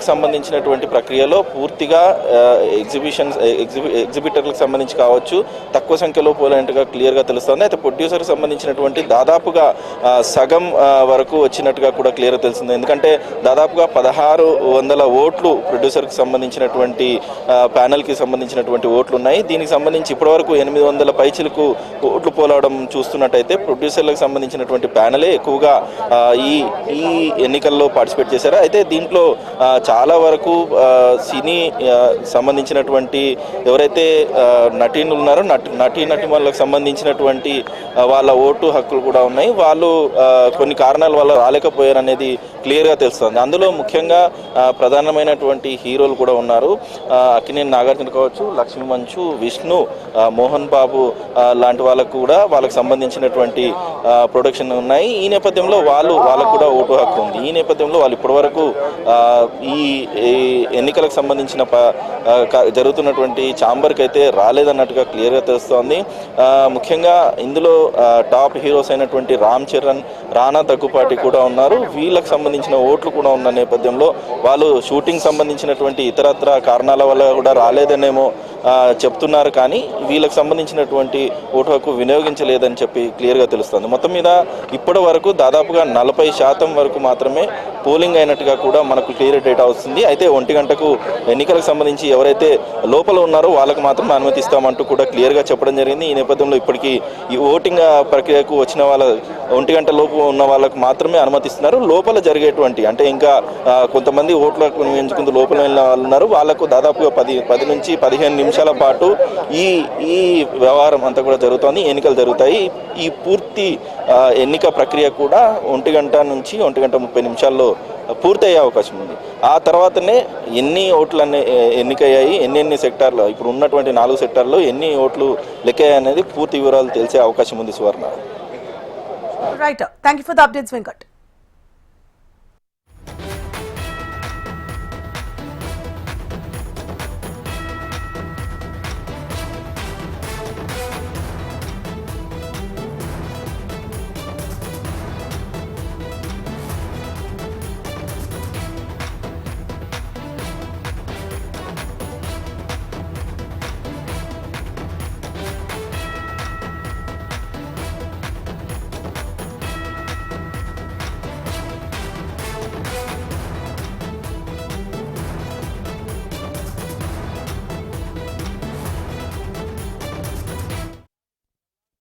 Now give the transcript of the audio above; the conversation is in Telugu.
సంబంధించినటువంటి ప్రక్రియలో పూర్తిగా ఎగ్జిబిటర్లకు సంబంధించి కావచ్చు తక్కువ సంఖ్యలో పోయినట్టుగా క్లియర్గా తెలుస్తుంది. అయితే ప్రొడ్యూసర్కి సంబంధించినటువంటి దాదాపుగా సగం వరకు వచ్చినట్టుగా కూడా క్లియర్గా తెలుస్తుంది. ఎందుకంటే దాదాపుగా 1600 ఓట్లు ప్రొడ్యూసర్కి సంబంధించినటువంటి ప్యానెల్కి సంబంధించినటువంటి ఓట్లు ఉన్నాయి. దీనికి సంబంధించి ఇప్పటివరకు 800 పైచిలకు ఓట్లు పోలవడం చూస్తున్నట్టయితే ప్రొడ్యూసర్లకు సంబంధించినటువంటి ప్యానెలే ఎక్కువగా ఈ ఎన్నికల్లో పార్టిసిపేట్ చేశారు. అయితే దీంట్లో చాలా వరకు సినీ సంబంధించినటువంటి ఎవరైతే నటీనులు ఉన్నారో నటీనటులకు సంబంధించినటువంటి వాళ్ళ ఓటు హక్కులు కూడా ఉన్నాయి. వాళ్ళు కొన్ని కారణాల వల్ల రాలేకపోయారు అనేది క్లియర్గా తెలుస్తుంది. అందులో ముఖ్యంగా ప్రధానమైనటువంటి హీరోలు కూడా ఉన్నారు. అక్కినేని నాగార్జున కావచ్చు, లక్ష్మీ మంచు, విష్ణు, మోహన్ బాబు లాంటి వాళ్ళకు కూడా వాళ్ళకు సంబంధించినటువంటి ప్రొడక్షన్ ఉన్నాయి. ఈ నేపథ్యంలో వాళ్ళకు కూడా ఓటు హక్కు ఉంది. ఈ నేపథ్యంలో వాళ్ళు ఇప్పటివరకు ఈ ఎన్నికలకు సంబంధించిన జరుగుతున్నటువంటి ఛాంబర్కి అయితే రాలేదన్నట్టుగా క్లియర్గా తెలుస్తోంది. ముఖ్యంగా ఇందులో టాప్ హీరోస్ అయినటువంటి రామ్ చరణ్, రానా దగ్గుపాటి కూడా ఉన్నారు. వీళ్ళకి సంబంధించిన ఓట్లు కూడా ఉన్న నేపథ్యంలో వాళ్ళు షూటింగ్ సంబంధించినటువంటి ఇతరత్ర కారణాల వల్ల కూడా రాలేదనేమో చెప్తున్నారు. కానీ వీళ్ళకి సంబంధించినటువంటి ఓటు హక్కు వినియోగించలేదని చెప్పి క్లియర్గా తెలుస్తుంది. మొత్తం మీద ఇప్పటి వరకు దాదాపుగా 40% వరకు మాత్రమే పోలింగ్ అయినట్టుగా కూడా మనకు క్లియర్ డేటా వస్తుంది. అయితే 1 గంటకు ఎన్నికలకు సంబంధించి ఎవరైతే లోపల ఉన్నారో వాళ్ళకు మాత్రం అనుమతిస్తామంటూ కూడా క్లియర్గా చెప్పడం జరిగింది. ఈ నేపథ్యంలో ఇప్పటికీ ఈ ఓటింగ్ ప్రక్రియకు వచ్చిన వాళ్ళ 1 గంట లోపు ఉన్న వాళ్ళకు మాత్రమే అనుమతిస్తున్నారు. లోపల జరిగేటువంటి అంటే ఇంకా కొంతమంది ఓట్లకు ఎంచుకుంటూ లోపల వెళ్ళిన వాళ్ళు ఉన్నారు. వాళ్ళకు దాదాపుగా 10 నుంచి 15 నిమిషాల పాటు ఈ వ్యవహారం అంతా కూడా జరుగుతోంది. ఎన్నికలు జరుగుతాయి. ఈ పూర్తి ఎన్నిక ప్రక్రియ కూడా 1 గంట నుంచి 1 గంట 30 నిమిషాల్లో పూర్తయ్యే అవకాశం ఉంది. ఆ తర్వాతనే ఎన్ని ఓట్లు ఎన్నికయ్యాయి, ఎన్ని సెక్టార్లు ఇప్పుడు ఉన్నటువంటి 4 సెక్టార్లో ఎన్ని ఓట్లు లెక్కయ్యాయి అనేది పూర్తి వివరాలు తెలిసే అవకాశం ఉంది. Suvarna. Right, thank you for the updates Venkat.